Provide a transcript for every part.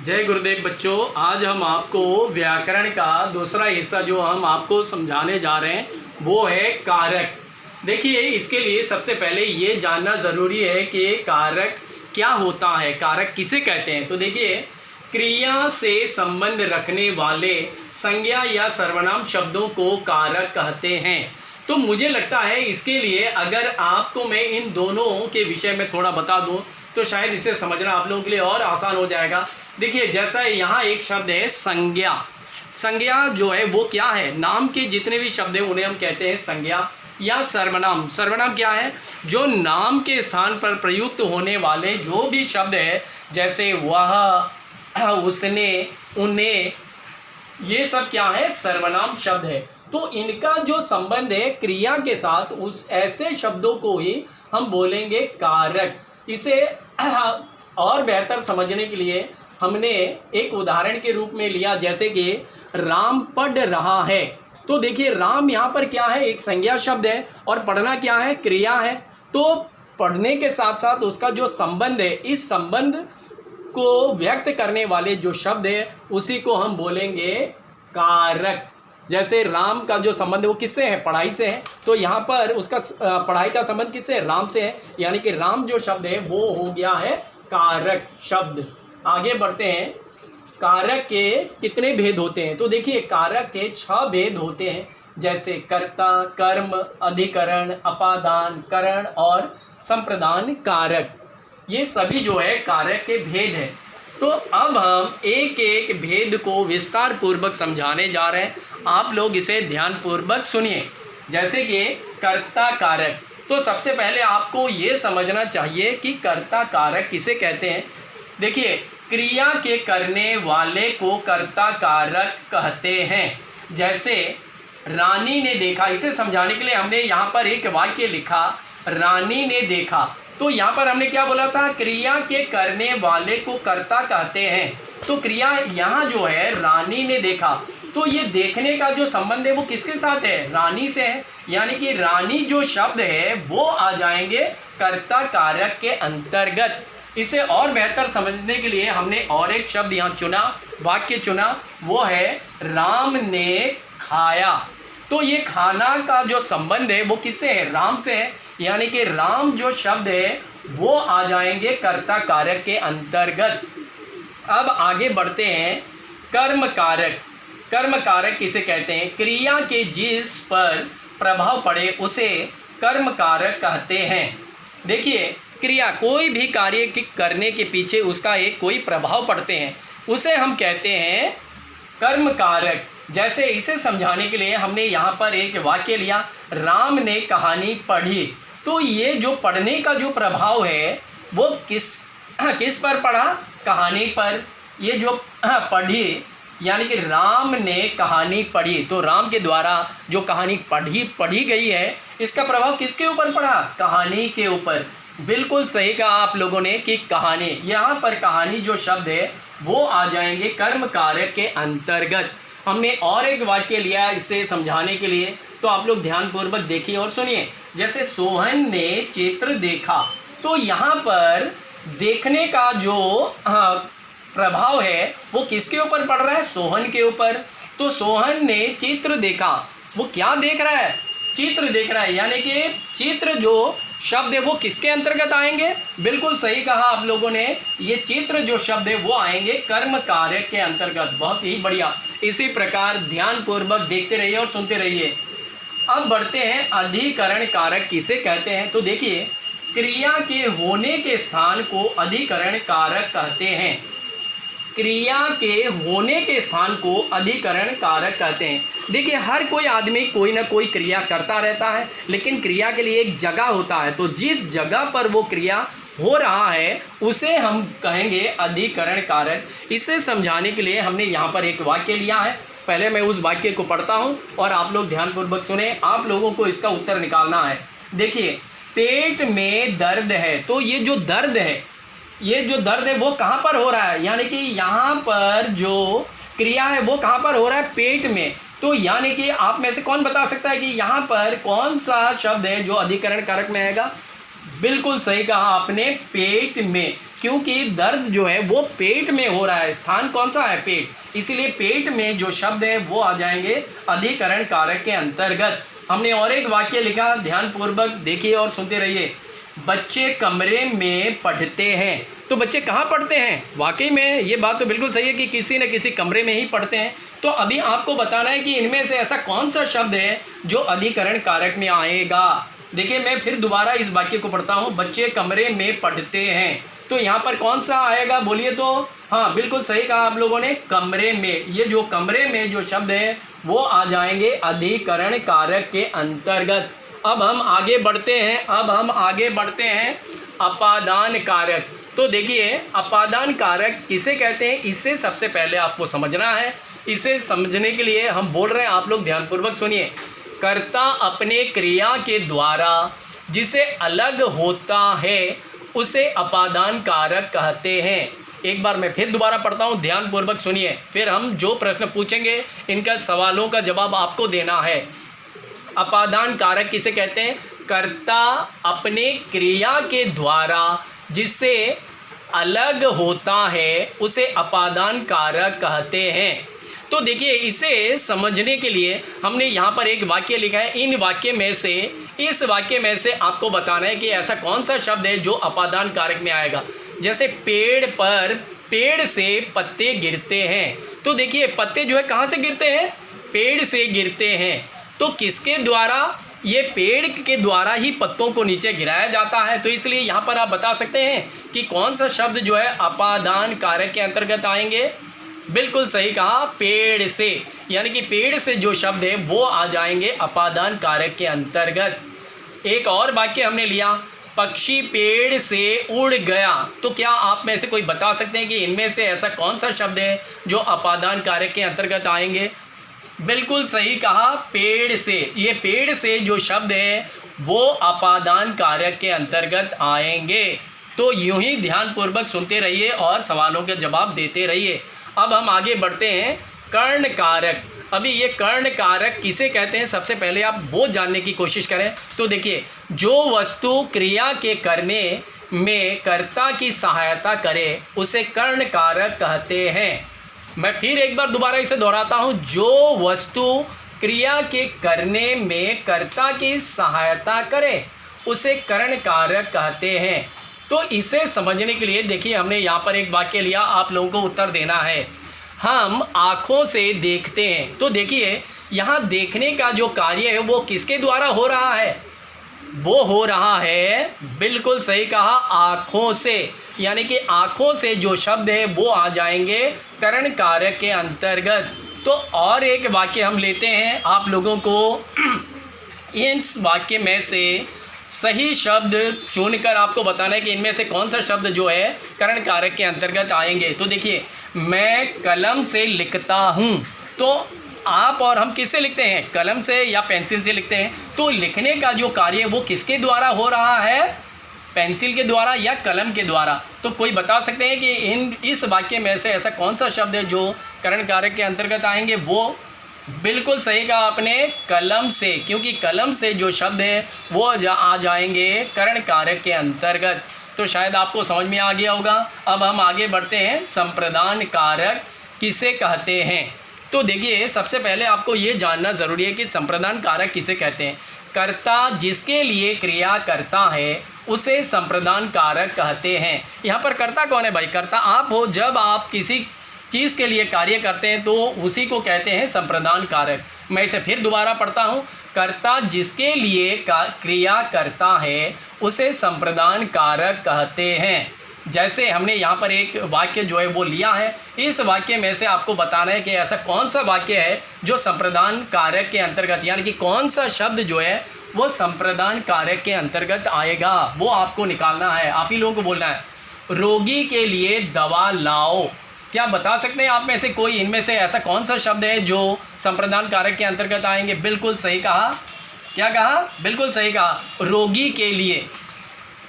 जय गुरुदेव बच्चों, आज हम आपको व्याकरण का दूसरा हिस्सा जो हम आपको समझाने जा रहे हैं वो है कारक। देखिए, इसके लिए सबसे पहले ये जानना ज़रूरी है कि कारक क्या होता है, कारक किसे कहते हैं। तो देखिए, क्रिया से संबंध रखने वाले संज्ञा या सर्वनाम शब्दों को कारक कहते हैं। तो मुझे लगता है इसके लिए अगर आपको मैं इन दोनों के विषय में थोड़ा बता दूं तो शायद इसे समझना आप लोगों के लिए और आसान हो जाएगा। देखिए, जैसा यहाँ एक शब्द है संज्ञा। संज्ञा जो है वो क्या है, नाम के जितने भी शब्द हैं उन्हें हम कहते हैं संज्ञा या सर्वनाम। सर्वनाम क्या है, जो नाम के स्थान पर प्रयुक्त होने वाले जो भी शब्द है, जैसे वह, उसने, उन्हें, ये सब क्या है, सर्वनाम शब्द है। तो इनका जो संबंध है क्रिया के साथ, उस ऐसे शब्दों को ही हम बोलेंगे कारक। इसे और बेहतर समझने के लिए हमने एक उदाहरण के रूप में लिया, जैसे कि राम पढ़ रहा है। तो देखिए, राम यहाँ पर क्या है, एक संज्ञा शब्द है और पढ़ना क्या है, क्रिया है। तो पढ़ने के साथ साथ उसका जो संबंध है, इस संबंध को व्यक्त करने वाले जो शब्द है उसी को हम बोलेंगे कारक। जैसे राम का जो संबंध है वो किससे है, पढ़ाई से है। तो यहाँ पर उसका पढ़ाई का संबंध किससे है, राम से है। यानी कि राम जो शब्द है वो हो गया है कारक शब्द। आगे बढ़ते हैं, कारक के कितने भेद होते हैं। तो देखिए, कारक के 6 भेद होते हैं, जैसे कर्ता, कर्म, अधिकरण, अपादान, करण और संप्रदान कारक। ये सभी जो है कारक के भेद हैं। तो अब हम एक एक भेद को विस्तार पूर्वक समझाने जा रहे हैं। आप लोग इसे ध्यान पूर्वक सुनिए। जैसे कि कर्ता कारक, तो सबसे पहले आपको ये समझना चाहिए कि कर्ता कारक किसे कहते हैं। देखिए, क्रिया के करने वाले को कर्ता कारक कहते हैं। जैसे रानी ने देखा, इसे समझाने के लिए हमने यहाँ पर एक वाक्य लिखा, रानी ने देखा। तो यहाँ पर हमने क्या बोला था, क्रिया के करने वाले को कर्ता कहते हैं। तो क्रिया यहाँ जो है रानी ने देखा, तो ये देखने का जो संबंध है वो किसके साथ है, रानी से है। यानी कि रानी जो शब्द है वो आ जाएंगे कर्ता कारक के अंतर्गत। इसे और बेहतर समझने के लिए हमने और एक शब्द यहाँ चुना, वाक्य चुना, वो है राम ने खाया। तो ये खाना का जो संबंध है वो किससे है, राम से है। यानी कि राम जो शब्द है वो आ जाएंगे कर्ता कारक के अंतर्गत। अब आगे बढ़ते हैं, कर्म कारक। कर्म कारक किसे कहते हैं, क्रिया के जिस पर प्रभाव पड़े उसे कर्म कारक कहते हैं। देखिए, क्रिया कोई भी कार्य करने के पीछे उसका एक कोई प्रभाव पड़ते हैं, उसे हम कहते हैं कर्म कारक। जैसे इसे समझाने के लिए हमने यहाँ पर एक वाक्य लिया, राम ने कहानी पढ़ी। तो ये जो पढ़ने का जो प्रभाव है वो किस पर पड़ा, कहानी पर। ये जो पढ़ी, यानी कि राम ने कहानी पढ़ी, तो राम के द्वारा जो कहानी पढ़ी गई है, इसका प्रभाव किसके ऊपर पड़ा, कहानी के ऊपर। बिल्कुल सही कहा आप लोगों ने कि कहानी, यहाँ पर कहानी जो शब्द है वो आ जाएंगे कर्म कारक के अंतर्गत। हमने और एक वाक्य लिया इसे समझाने के लिए, तो आप लोग ध्यानपूर्वक देखिए और सुनिए। जैसे सोहन ने चित्र देखा, तो यहाँ पर देखने का जो प्रभाव है वो किसके ऊपर पड़ रहा है, सोहन के ऊपर। तो सोहन ने चित्र देखा, वो क्या देख रहा है, चित्र देख रहा है। यानी कि चित्र जो शब्द है वो किसके अंतर्गत आएंगे, बिल्कुल सही कहा आप लोगों ने, ये चित्र जो शब्द है वो आएंगे कर्म कारक के अंतर्गत। बहुत ही बढ़िया, इसी प्रकार ध्यानपूर्वक देखते रहिए और सुनते रहिए। अब बढ़ते हैं, अधिकरण कारक किसे कहते हैं। तो देखिए, क्रिया के होने के स्थान को अधिकरण कारक कहते हैं। क्रिया के होने के स्थान को अधिकरण कारक कहते हैं। देखिए, हर कोई आदमी कोई ना कोई क्रिया करता रहता है, लेकिन क्रिया के लिए एक जगह होता है। तो जिस जगह पर वो क्रिया हो रहा है उसे हम कहेंगे अधिकरण कारक। इसे समझाने के लिए हमने यहाँ पर एक वाक्य लिया है। पहले मैं उस वाक्य को पढ़ता हूँ और आप लोग ध्यानपूर्वक सुने, आप लोगों को इसका उत्तर निकालना है। देखिए, पेट में दर्द है, तो ये जो दर्द है, ये जो दर्द है वो कहाँ पर हो रहा है, यानी कि यहाँ पर जो क्रिया है वो कहाँ पर हो रहा है, पेट में। तो यानी कि आप में से कौन बता सकता है कि यहाँ पर कौन सा शब्द है जो अधिकरण कारक में आएगा, बिल्कुल सही कहा आपने, पेट में। क्योंकि दर्द जो है वो पेट में हो रहा है, स्थान कौन सा है, पेट, इसीलिए पेट में जो शब्द है वो आ जाएंगे अधिकरण कारक के अंतर्गत। हमने और एक वाक्य लिखा, ध्यानपूर्वक देखिए और सुनते रहिए। बच्चे कमरे में पढ़ते हैं। तो बच्चे कहाँ पढ़ते हैं? वाकई में ये बात तो बिल्कुल सही है कि किसी न किसी कमरे में ही पढ़ते हैं। तो अभी आपको बताना है कि इनमें से ऐसा कौन सा शब्द है जो अधिकरण कारक में आएगा। देखिए मैं फिर दोबारा इस वाक्य को पढ़ता हूँ, बच्चे कमरे में पढ़ते हैं। तो यहाँ पर कौन सा आएगा बोलिए तो? हाँ बिल्कुल सही कहा आप लोगों ने, कमरे में। ये जो कमरे में जो शब्द है वो आ जाएंगे अधिकरण कारक के अंतर्गत। अब हम आगे बढ़ते हैं अपादान कारक। तो देखिए अपादान कारक किसे कहते हैं, इससे सबसे पहले आपको समझना है। इसे समझने के लिए हम बोल रहे हैं, आप लोग ध्यानपूर्वक सुनिए। कर्ता अपने क्रिया के द्वारा जिसे अलग होता है उसे अपादान कारक कहते हैं। एक बार मैं फिर दोबारा पढ़ता हूँ, ध्यानपूर्वक सुनिए, फिर हम जो प्रश्न पूछेंगे इनका सवालों का जवाब आपको देना है। अपादान कारक किसे कहते हैं? कर्ता अपने क्रिया के द्वारा जिससे अलग होता है उसे अपादान कारक कहते हैं। तो देखिए इसे समझने के लिए हमने यहाँ पर एक वाक्य लिखा है। इस वाक्य में से आपको बताना है कि ऐसा कौन सा शब्द है जो अपादान कारक में आएगा। जैसे पेड़ से पत्ते गिरते हैं। तो देखिए पत्ते जो है कहाँ से गिरते हैं? पेड़ से गिरते हैं। तो किसके द्वारा? ये पेड़ के द्वारा ही पत्तों को नीचे गिराया जाता है। तो इसलिए यहाँ पर आप बता सकते हैं कि कौन सा शब्द जो है अपादान कारक के अंतर्गत आएंगे। बिल्कुल सही कहा, पेड़ से, यानी कि पेड़ से जो शब्द है वो आ जाएंगे अपादान कारक के अंतर्गत। एक और वाक्य हमने लिया, पक्षी पेड़ से उड़ गया। तो क्या आप में से कोई बता सकते हैं कि इनमें से ऐसा कौन सा शब्द है जो अपादान कारक के अंतर्गत आएंगे? बिल्कुल सही कहा, पेड़ से। ये पेड़ से जो शब्द है वो अपादान कारक के अंतर्गत आएंगे। तो यूं ही ध्यानपूर्वक सुनते रहिए और सवालों के जवाब देते रहिए। अब हम आगे बढ़ते हैं कर्ण कारक। अभी ये कर्ण कारक किसे कहते हैं, सबसे पहले आप वो जानने की कोशिश करें। तो देखिए, जो वस्तु क्रिया के करने में कर्ता की सहायता करे उसे कर्ण कारक कहते हैं। मैं फिर एक बार दोबारा इसे दोहराता हूँ, जो वस्तु क्रिया के करने में कर्ता की सहायता करे उसे कर्ण कारक कहते हैं। तो इसे समझने के लिए देखिए हमने यहाँ पर एक वाक्य लिया, आप लोगों को उत्तर देना है। हम आँखों से देखते हैं। तो देखिए यहाँ देखने का जो कार्य है वो किसके द्वारा हो रहा है? वो हो रहा है, बिल्कुल सही कहा, आँखों से। यानी कि आँखों से जो शब्द है वो आ जाएंगे कर्ण कारक के अंतर्गत। तो और एक वाक्य हम लेते हैं, आप लोगों को इस वाक्य में से सही शब्द चुनकर आपको बताना है कि इनमें से कौन सा शब्द जो है कर्ण कारक के अंतर्गत आएंगे। तो देखिए, मैं कलम से लिखता हूँ। तो आप और हम किससे लिखते हैं? कलम से या पेंसिल से लिखते हैं। तो लिखने का जो कार्य है वो किसके द्वारा हो रहा है? पेंसिल के द्वारा या कलम के द्वारा। तो कोई बता सकते हैं कि इस वाक्य में से ऐसा कौन सा शब्द है जो कर्ण कारक के अंतर्गत आएंगे? वो बिल्कुल सही कहा आपने, कलम से, क्योंकि कलम से जो शब्द है वो आ जाएंगे कर्ण कारक के अंतर्गत। तो शायद आपको समझ में आ गया होगा। अब हम आगे बढ़ते हैं, संप्रदान कारक किसे कहते हैं। तो देखिए सबसे पहले आपको ये जानना ज़रूरी है कि संप्रदान कारक किसे कहते हैं। कर्ता जिसके लिए क्रिया करता है उसे संप्रदान कारक कहते हैं। यहाँ पर कर्ता कौन है भाई? कर्ता आप हो। जब आप किसी चीज़ के लिए कार्य करते हैं तो उसी को कहते हैं संप्रदान कारक। मैं इसे फिर दोबारा पढ़ता हूँ, कर्ता जिसके लिए क्रिया करता है उसे संप्रदान कारक कहते हैं। जैसे हमने यहाँ पर एक वाक्य जो है वो लिया है, इस वाक्य में से आपको बताना है कि ऐसा कौन सा वाक्य है जो संप्रदान कारक के अंतर्गत, यानी कि कौन सा शब्द जो है वो संप्रदान कारक के अंतर्गत आएगा, वो आपको निकालना है। आप ही लोगों को बोलना है, रोगी के लिए दवा लाओ। क्या बता सकते हैं आप में से कोई इनमें से ऐसा कौन सा शब्द है जो संप्रदान कारक के अंतर्गत आएंगे? बिल्कुल सही कहा। क्या कहा? बिल्कुल सही कहा, रोगी के लिए।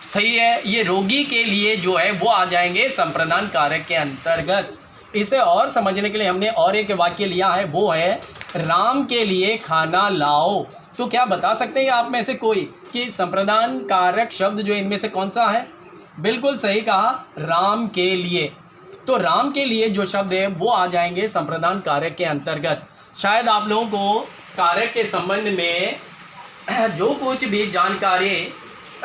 सही है, ये रोगी के लिए जो है वो आ जाएंगे संप्रदान कारक के अंतर्गत। इसे और समझने के लिए हमने और एक वाक्य लिया है, वो है राम के लिए खाना लाओ। तो क्या बता सकते हैं आप में से कोई कि संप्रदान कारक शब्द जो इनमें से कौन सा है? बिल्कुल सही कहा, राम के लिए। तो राम के लिए जो शब्द है वो आ जाएंगे संप्रदान कारक के अंतर्गत। शायद आप लोगों को कारक के संबंध में जो कुछ भी जानकारी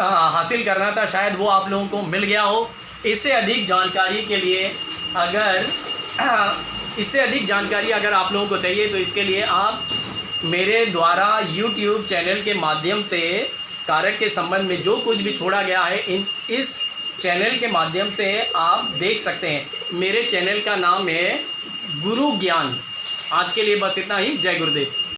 हासिल करना था शायद वो आप लोगों को मिल गया हो। इससे अधिक जानकारी के लिए अगर आप लोगों को चाहिए तो इसके लिए आप मेरे द्वारा YouTube चैनल के माध्यम से कारक के संबंध में जो कुछ भी छोड़ा गया है इस चैनल के माध्यम से आप देख सकते हैं। मेरे चैनल का नाम है गुरु ज्ञान। आज के लिए बस इतना ही। जय गुरुदेव।